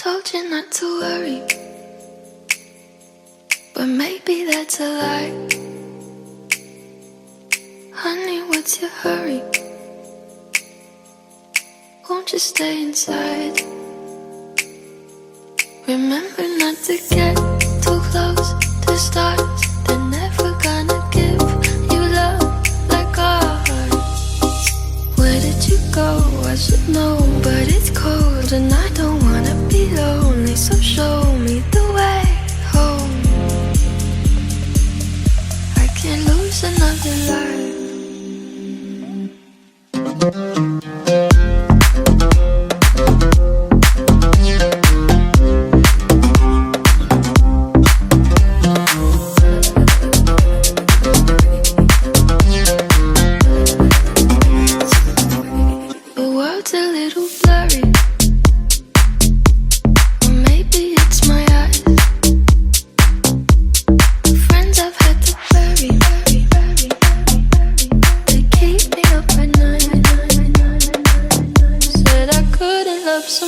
told you not to worry, but maybe that's a lie. Honey, what's your hurry? Won't you stay inside? Remember not to get too close to stars. They're never gonna give you love like ours. Where did you go? I should know, but it's cold and I don't wanna be lonely. So show me the way home. I can't lose another life. The world's a little blurry, or maybe it's my eyes. The friends I've had to bury, they keep me up at night. Said I couldn't love someone